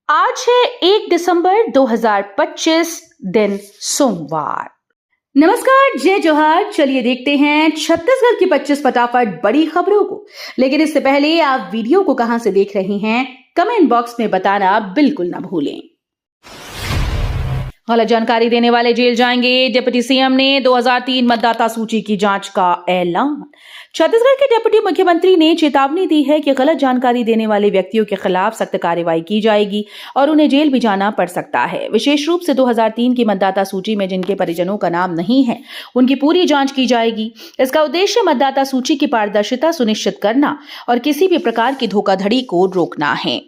आज है 1 दिसंबर 2025 दिन सोमवार। नमस्कार, जय जोहार। चलिए देखते हैं छत्तीसगढ़ की 25 फटाफट बड़ी खबरों को। लेकिन इससे पहले आप वीडियो को कहां से देख रहे हैं, कमेंट बॉक्स में बताना बिल्कुल ना भूलें। गलत जानकारी देने वाले जेल जाएंगे, डिप्टी सीएम ने 2003 मतदाता सूची की जांच का ऐलान। छत्तीसगढ़ के डिप्टी मुख्यमंत्री ने चेतावनी दी है कि गलत जानकारी देने वाले व्यक्तियों के खिलाफ सख्त कार्रवाई की जाएगी और उन्हें जेल भी जाना पड़ सकता है। विशेष रूप से 2003 की मतदाता सूची में जिनके परिजनों का नाम नहीं है, उनकी पूरी जांच की जाएगी। इसका उद्देश्य मतदाता सूची की पारदर्शिता सुनिश्चित करना और किसी भी प्रकार की धोखाधड़ी को रोकना है।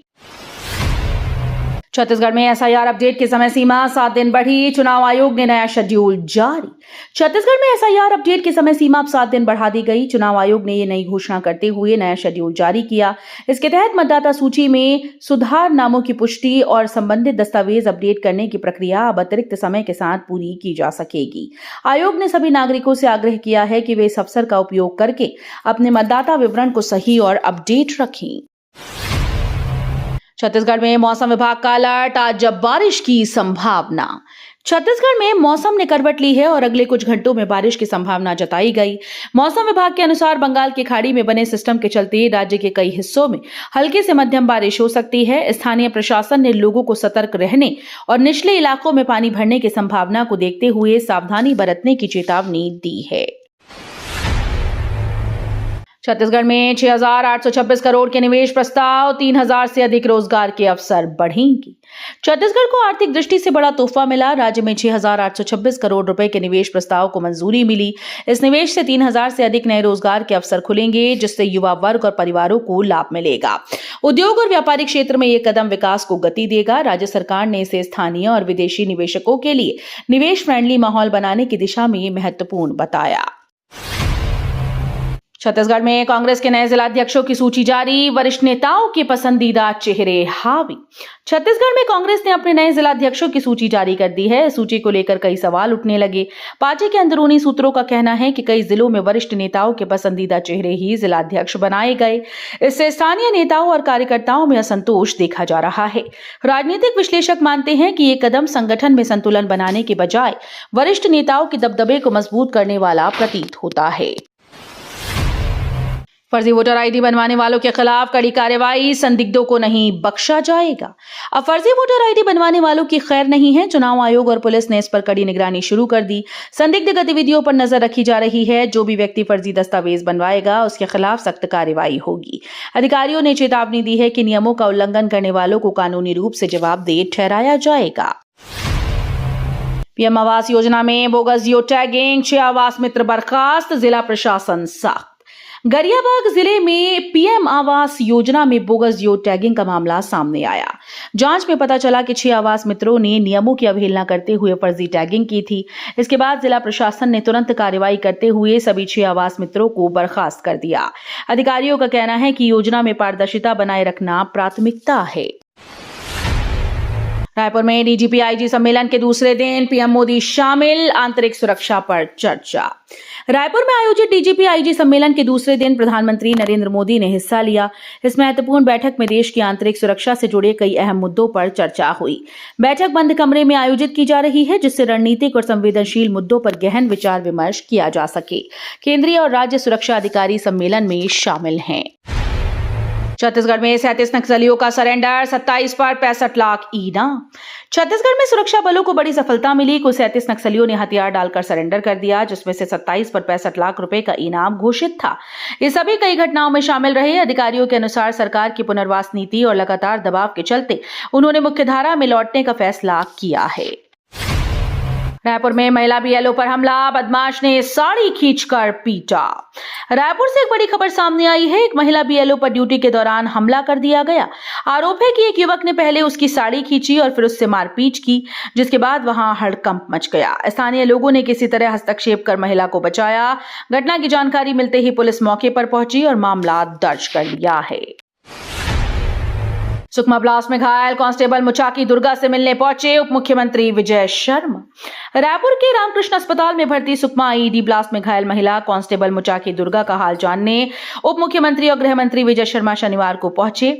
छत्तीसगढ़ में एसआईआर अपडेट की समय सीमा 7 दिन बढ़ी, चुनाव आयोग ने नया शेड्यूल जारी। छत्तीसगढ़ में एसआईआर अपडेट की समय सीमा अब 7 दिन बढ़ा दी गई। चुनाव आयोग ने ये नई घोषणा करते हुए नया शेड्यूल जारी किया। इसके तहत मतदाता सूची में सुधार, नामों की पुष्टि और संबंधित दस्तावेज अपडेट करने की प्रक्रिया अब अतिरिक्त समय के साथ पूरी की जा सकेगी। आयोग ने सभी नागरिकों से आग्रह किया है कि वे इस अवसर का उपयोग करके अपने मतदाता विवरण को सही और अपडेट रखें। छत्तीसगढ़ में मौसम विभाग का अलर्ट, आज जब बारिश की संभावना। छत्तीसगढ़ में मौसम ने करवट ली है और अगले कुछ घंटों में बारिश की संभावना जताई गई। मौसम विभाग के अनुसार बंगाल की खाड़ी में बने सिस्टम के चलते राज्य के कई हिस्सों में हल्की से मध्यम बारिश हो सकती है। स्थानीय प्रशासन ने लोगों को सतर्क रहने और निचले इलाकों में पानी भरने की संभावना को देखते हुए सावधानी बरतने की चेतावनी दी है। छत्तीसगढ़ में 6,826 करोड़ के निवेश प्रस्ताव, 3,000 से अधिक रोजगार के अवसर बढ़ेंगे। छत्तीसगढ़ को आर्थिक दृष्टि से बड़ा तोहफा मिला। राज्य में 6,826 करोड़ रुपए के निवेश प्रस्ताव को मंजूरी मिली। इस निवेश से 3,000 से अधिक नए रोजगार के अवसर खुलेंगे, जिससे युवा वर्ग और परिवारों को लाभ मिलेगा। उद्योग और व्यापारिक क्षेत्र में यह कदम विकास को गति देगा। राज्य सरकार ने इसे स्थानीय और विदेशी निवेशकों के लिए निवेश फ्रेंडली माहौल बनाने की दिशा में महत्वपूर्ण बताया। छत्तीसगढ़ में कांग्रेस के नए जिलाध्यक्षों की सूची जारी, वरिष्ठ नेताओं के पसंदीदा चेहरे हावी। छत्तीसगढ़ में कांग्रेस ने अपने नए जिलाध्यक्षों की सूची जारी कर दी है। सूची को लेकर कई सवाल उठने लगे। पार्टी के अंदरूनी सूत्रों का कहना है कि कई जिलों में वरिष्ठ नेताओं के पसंदीदा चेहरे ही जिलाध्यक्ष बनाए गए। इससे स्थानीय नेताओं और कार्यकर्ताओं में असंतोष देखा जा रहा है। राजनीतिक विश्लेषक मानते हैं कि ये कदम संगठन में संतुलन बनाने के बजाय वरिष्ठ नेताओं के दबदबे को मजबूत करने वाला प्रतीत होता है। फर्जी वोटर आईडी बनवाने वालों के खिलाफ कड़ी कार्रवाई, संदिग्धों को नहीं बख्शा जाएगा। अब फर्जी वोटर आईडी बनवाने वालों की खैर नहीं है। चुनाव आयोग और पुलिस ने इस पर कड़ी निगरानी शुरू कर दी। संदिग्ध गतिविधियों पर नजर रखी जा रही है। जो भी व्यक्ति फर्जी दस्तावेज बनवाएगा, उसके खिलाफ सख्त कार्रवाई होगी। अधिकारियों ने चेतावनी दी है कि नियमों का उल्लंघन करने वालों को कानूनी रूप से जवाबदेह ठहराया जाएगा। पीएम आवास योजना में बोगस जियो टैगिंग, 6 आवास मित्र बर्खास्त, जिला प्रशासन सख्त। गरियाबंद जिले में पीएम आवास योजना में बोगस जियो टैगिंग का मामला सामने आया। जांच में पता चला कि 6 आवास मित्रों ने नियमों की अवहेलना करते हुए फर्जी टैगिंग की थी। इसके बाद जिला प्रशासन ने तुरंत कार्रवाई करते हुए सभी 6 आवास मित्रों को बर्खास्त कर दिया। अधिकारियों का कहना है कि योजना में पारदर्शिता बनाए रखना प्राथमिकता है। रायपुर में डीजीपी आईजी सम्मेलन के दूसरे दिन पीएम मोदी शामिल, आंतरिक सुरक्षा पर चर्चा। रायपुर में आयोजित डीजीपी आईजी सम्मेलन के दूसरे दिन प्रधानमंत्री नरेंद्र मोदी ने हिस्सा लिया। इस महत्वपूर्ण बैठक में देश की आंतरिक सुरक्षा से जुड़े कई अहम मुद्दों पर चर्चा हुई। बैठक बंद कमरे में आयोजित की जा रही है, जिससे रणनीतिक और संवेदनशील मुद्दों पर गहन विचार विमर्श किया जा सके। केंद्रीय और राज्य सुरक्षा अधिकारी सम्मेलन में शामिल हैं। छत्तीसगढ़ में 37 नक्सलियों का सरेंडर, 27 पर 65 लाख इनाम। छत्तीसगढ़ में सुरक्षा बलों को बड़ी सफलता मिली। कुल 37 नक्सलियों ने हथियार डालकर सरेंडर कर दिया, जिसमें से 27 पर 65 लाख रुपए का इनाम घोषित था। ये सभी कई घटनाओं में शामिल रहे। अधिकारियों के अनुसार सरकार की पुनर्वास नीति और लगातार दबाव के चलते उन्होंने मुख्यधारा में लौटने का फैसला किया है। रायपुर में महिला बीएलओ पर हमला, बदमाश ने साड़ी खींचकर पीटा। रायपुर से एक बड़ी खबर सामने आई है। एक महिला बीएलओ पर ड्यूटी के दौरान हमला कर दिया गया। आरोप है कि एक युवक ने पहले उसकी साड़ी खींची और फिर उससे मारपीट की, जिसके बाद वहां हड़कंप मच गया। स्थानीय लोगों ने किसी तरह हस्तक्षेप कर महिला को बचाया। घटना की जानकारी मिलते ही पुलिस मौके पर पहुंची और मामला दर्ज कर लिया है। सुकमा ब्लास्ट में घायल कांस्टेबल मुचाकी दुर्गा से मिलने पहुंचे उप मुख्यमंत्री विजय शर्मा। रायपुर के रामकृष्ण अस्पताल में भर्ती सुकमा आईईडी ब्लास्ट में घायल महिला कांस्टेबल मुचाकी दुर्गा का हाल जानने उप मुख्यमंत्री और गृह मंत्री विजय शर्मा शनिवार को पहुंचे।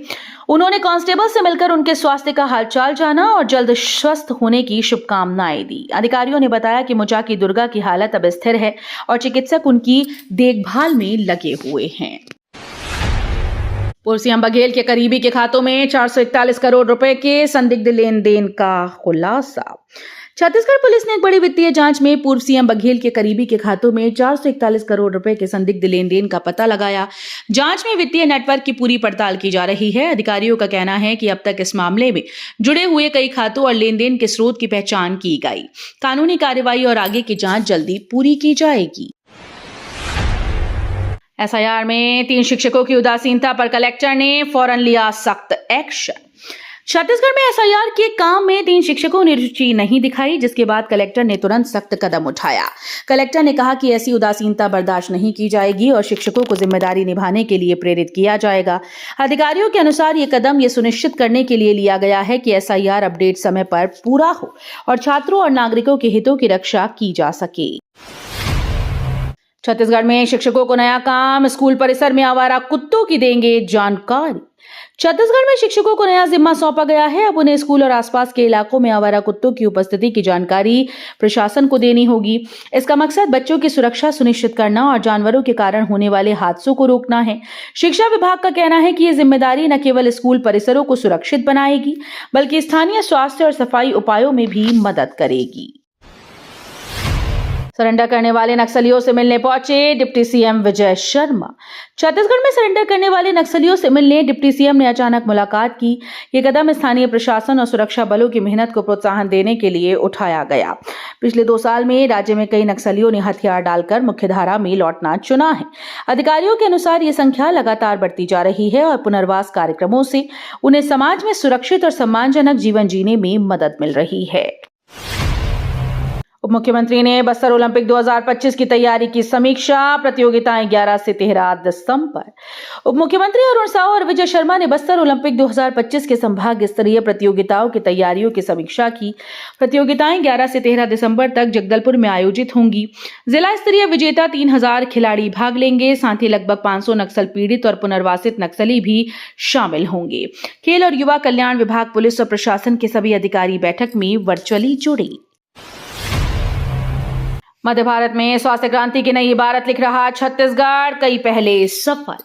उन्होंने कांस्टेबल से मिलकर उनके स्वास्थ्य का हालचाल जाना और जल्द स्वस्थ होने की शुभकामनाएं दी। अधिकारियों ने बताया कि मुचाकी दुर्गा की हालत अब स्थिर है और चिकित्सक उनकी देखभाल में लगे हुए हैं। पूर्व सीएम बघेल के करीबी के खातों में 441 करोड़ रुपए के संदिग्ध लेन देन का खुलासा। छत्तीसगढ़ पुलिस ने एक बड़ी वित्तीय जांच में पूर्व सीएम बघेल के करीबी के खातों में 441 करोड़ रुपए के संदिग्ध लेन देन का पता लगाया। जांच में वित्तीय नेटवर्क की पूरी पड़ताल की जा रही है। अधिकारियों का कहना है कि अब तक इस मामले में जुड़े हुए कई खातों और लेन देन के स्रोत की पहचान की गई। कानूनी कार्रवाई और आगे की जांच जल्दी पूरी की जाएगी। एसआईआर में 3 शिक्षकों की उदासीनता पर कलेक्टर ने फौरन लिया सख्त एक्शन। छत्तीसगढ़ में एसआईआर के काम में 3 शिक्षकों ने रुचि नहीं दिखाई, जिसके बाद कलेक्टर ने तुरंत सख्त कदम उठाया। कलेक्टर ने कहा कि ऐसी उदासीनता बर्दाश्त नहीं की जाएगी और शिक्षकों को जिम्मेदारी निभाने के लिए प्रेरित किया जाएगा। अधिकारियों के अनुसार ये कदम ये सुनिश्चित करने के लिए लिया गया है कि एसआईआर अपडेट समय पर पूरा हो और छात्रों और नागरिकों के हितों की रक्षा की जा सके। छत्तीसगढ़ में शिक्षकों को नया काम, स्कूल परिसर में आवारा कुत्तों की देंगे जानकारी। छत्तीसगढ़ में शिक्षकों को नया जिम्मा सौंपा गया है। अब उन्हें स्कूल और आसपास के इलाकों में आवारा कुत्तों की उपस्थिति की जानकारी प्रशासन को देनी होगी। इसका मकसद बच्चों की सुरक्षा सुनिश्चित करना और जानवरों के कारण होने वाले हादसों को रोकना है। शिक्षा विभाग का कहना है कि यह जिम्मेदारी न केवल स्कूल परिसरों को सुरक्षित बनाएगी, बल्कि स्थानीय स्वास्थ्य और सफाई उपायों में भी मदद करेगी। सरेंडर करने वाले नक्सलियों से मिलने पहुंचे डिप्टी सीएम विजय शर्मा। छत्तीसगढ़ में सरेंडर करने वाले नक्सलियों से मिलने डिप्टी सीएम ने अचानक मुलाकात की। ये कदम स्थानीय प्रशासन और सुरक्षा बलों की मेहनत को प्रोत्साहन देने के लिए उठाया गया। पिछले 2 साल में राज्य में कई नक्सलियों ने हथियार डालकर मुख्यधारा में लौटना चुना है। अधिकारियों के अनुसार ये संख्या लगातार बढ़ती जा रही है और पुनर्वास कार्यक्रमों से उन्हें समाज में सुरक्षित और सम्मानजनक जीवन जीने में मदद मिल रही है। उप मुख्यमंत्री ने बस्तर ओलंपिक 2025 की तैयारी की समीक्षा। प्रतियोगिताएं 11 से 13 दिसंबर। उप मुख्यमंत्री अरुण साव और विजय शर्मा ने बस्तर ओलंपिक 2025 के संभाग स्तरीय प्रतियोगिताओं की तैयारियों की समीक्षा की। प्रतियोगिताएं 11 से 13 दिसंबर तक जगदलपुर में आयोजित होंगी। जिला स्तरीय विजेता 3000 खिलाड़ी भाग लेंगे। साथ ही लगभग 500 नक्सल पीड़ित और पुनर्वासित नक्सली भी शामिल होंगे। खेल और युवा कल्याण विभाग, पुलिस और प्रशासन के सभी अधिकारी बैठक में वर्चुअली जुड़े। मध्य भारत में स्वास्थ्य क्रांति की नई इबारत लिख रहा छत्तीसगढ़, कई पहले सफल।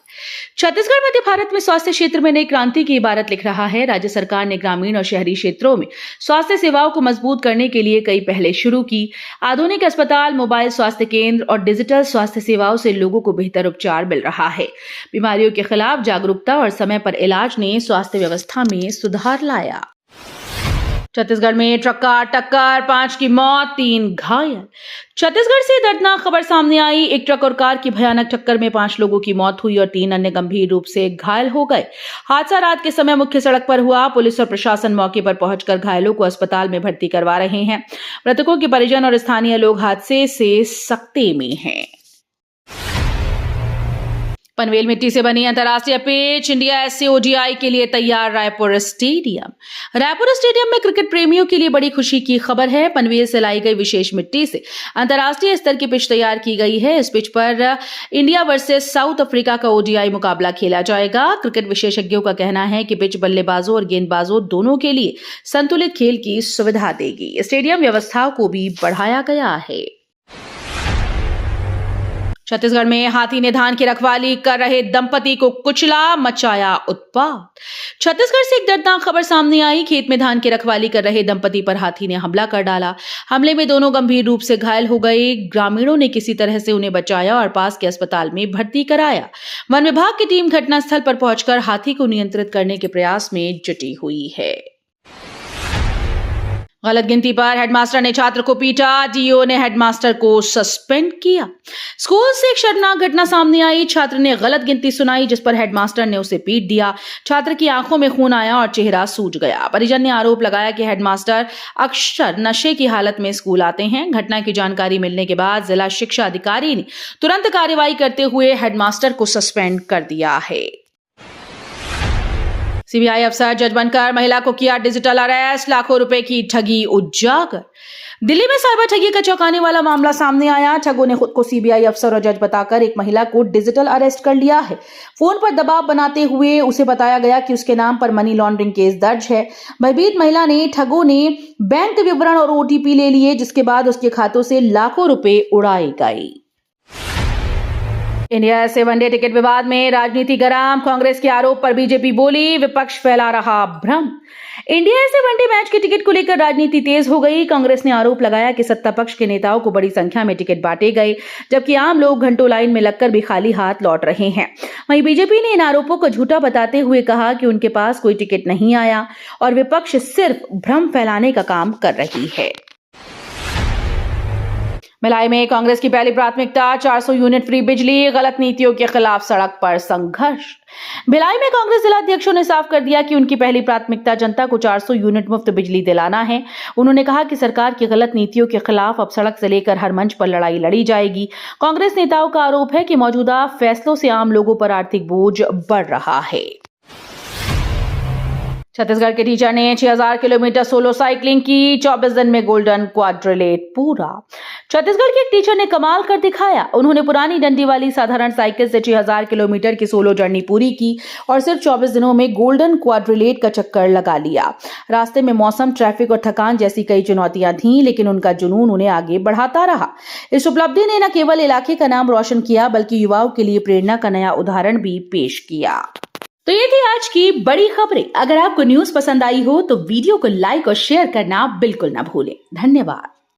छत्तीसगढ़ मध्य भारत में स्वास्थ्य क्षेत्र में नई क्रांति की इबारत लिख रहा है। राज्य सरकार ने ग्रामीण और शहरी क्षेत्रों में स्वास्थ्य सेवाओं को मजबूत करने के लिए कई पहले शुरू की। आधुनिक अस्पताल, मोबाइल स्वास्थ्य केंद्र और डिजिटल स्वास्थ्य सेवाओं से लोगों को बेहतर उपचार मिल रहा है। बीमारियों के खिलाफ जागरूकता और समय पर इलाज ने स्वास्थ्य व्यवस्था में सुधार लाया। छत्तीसगढ़ में ट्रक का टक्कर, 5 की मौत, 3 घायल। छत्तीसगढ़ से दर्दनाक खबर सामने आई। एक ट्रक और कार की भयानक टक्कर में 5 लोगों की मौत हुई और 3 अन्य गंभीर रूप से घायल हो गए। हादसा रात के समय मुख्य सड़क पर हुआ। पुलिस और प्रशासन मौके पर पहुंचकर घायलों को अस्पताल में भर्ती करवा रहे हैं। मृतकों के परिजन और स्थानीय लोग हादसे से सकते में हैं। पनवेल मिट्टी से बनी अंतर्राष्ट्रीय पिच, इंडिया एसए ओडीआई के लिए तैयार रायपुर स्टेडियम। रायपुर स्टेडियम में क्रिकेट प्रेमियों के लिए बड़ी खुशी की खबर है। पनवेल से लाई गई विशेष मिट्टी से अंतर्राष्ट्रीय स्तर की पिच तैयार की गई है। इस पिच पर इंडिया वर्सेस साउथ अफ्रीका का ओडीआई मुकाबला खेला जाएगा। क्रिकेट विशेषज्ञों का कहना है कि पिच बल्लेबाजों और गेंदबाजों दोनों के लिए संतुलित खेल की सुविधा देगी। स्टेडियम व्यवस्था को भी बढ़ाया गया है। छत्तीसगढ़ में हाथी ने धान की रखवाली कर रहे दंपति को कुचला, मचाया उत्पात। छत्तीसगढ़ से एक दर्दनाक खबर सामने आई। खेत में धान की रखवाली कर रहे दंपति पर हाथी ने हमला कर डाला। हमले में दोनों गंभीर रूप से घायल हो गए। ग्रामीणों ने किसी तरह से उन्हें बचाया और पास के अस्पताल में भर्ती कराया। वन विभाग की टीम घटनास्थल पर पहुंचकर हाथी को नियंत्रित करने के प्रयास में जुटी हुई है। गलत गिनती पर हेडमास्टर ने छात्र को पीटा, डीओ ने हेडमास्टर को सस्पेंड किया। स्कूल से एक शर्मनाक घटना सामने आई। छात्र ने गलत गिनती सुनाई, जिस पर हेडमास्टर ने उसे पीट दिया। छात्र की आंखों में खून आया और चेहरा सूज गया। परिजन ने आरोप लगाया कि हेडमास्टर अक्सर नशे की हालत में स्कूल आते हैं। घटना की जानकारी मिलने के बाद जिला शिक्षा अधिकारी ने तुरंत कार्रवाई करते हुए हेडमास्टर को सस्पेंड कर दिया है। सीबीआई अफसर जज बनकर महिला को किया डिजिटल अरेस्ट, लाखों रुपए की ठगी उजागर। दिल्ली में साइबर ठगी का चौंकाने वाला मामला सामने आया। ठगों ने खुद को सीबीआई अफसर और जज बताकर एक महिला को डिजिटल अरेस्ट कर लिया है। फोन पर दबाव बनाते हुए उसे बताया गया कि उसके नाम पर मनी लॉन्ड्रिंग केस दर्ज है। भयभीत महिला ने ठगों ने बैंक विवरण और ओटीपी ले लिए, जिसके बाद उसके खातों से लाखों रुपए उड़ाए गए। इंडिया से वनडे टिकट विवाद में राजनीति गरम, कांग्रेस के आरोप पर बीजेपी बोली, विपक्ष फैला रहा भ्रम। इंडिया से वनडे मैच के टिकट को लेकर राजनीति तेज हो गई। कांग्रेस ने आरोप लगाया कि सत्ता पक्ष के नेताओं को बड़ी संख्या में टिकट बांटे गए, जबकि आम लोग घंटों लाइन में लगकर भी खाली हाथ लौट रहे हैं। वहीं बीजेपी ने इन आरोपों को झूठा बताते हुए कहा कि उनके पास कोई टिकट नहीं आया और विपक्ष सिर्फ भ्रम फैलाने का काम कर रही है। भिलाई में कांग्रेस की पहली प्राथमिकता 400 यूनिट फ्री बिजली, गलत नीतियों के खिलाफ सड़क पर संघर्ष। भिलाई में कांग्रेस जिलाध्यक्षों ने साफ कर दिया कि उनकी पहली प्राथमिकता जनता को 400 यूनिट मुफ्त बिजली दिलाना है। उन्होंने कहा कि सरकार की गलत नीतियों के खिलाफ अब सड़क से लेकर हर मंच पर लड़ाई लड़ी जाएगी। कांग्रेस नेताओं का आरोप है कि मौजूदा फैसलों से आम लोगों पर आर्थिक बोझ बढ़ रहा है। छत्तीसगढ़ के टीचर ने 6000 किलोमीटर सोलो साइकिलिंग की, 24 दिन में गोल्डन क्वाड्रिलेट पूरा। छत्तीसगढ़ के एक टीचर ने कमाल कर दिखाया। उन्होंने पुरानी डंडी वाली साधारण साइकिल से 6000 किलोमीटर की सोलो जर्नी पूरी की और सिर्फ 24 दिनों में गोल्डन क्वाड्रिलेट का चक्कर लगा लिया। रास्ते में मौसम, ट्रैफिक और थकान जैसी कई चुनौतियां थीं, लेकिन उनका जुनून उन्हें आगे बढ़ाता रहा। इस उपलब्धि ने न केवल इलाके का नाम रोशन किया, बल्कि युवाओं के लिए प्रेरणा का नया उदाहरण भी पेश किया। तो ये थी आज की बड़ी खबरें। अगर आपको न्यूज पसंद आई हो तो वीडियो को लाइक और शेयर करना बिल्कुल ना भूलें। धन्यवाद।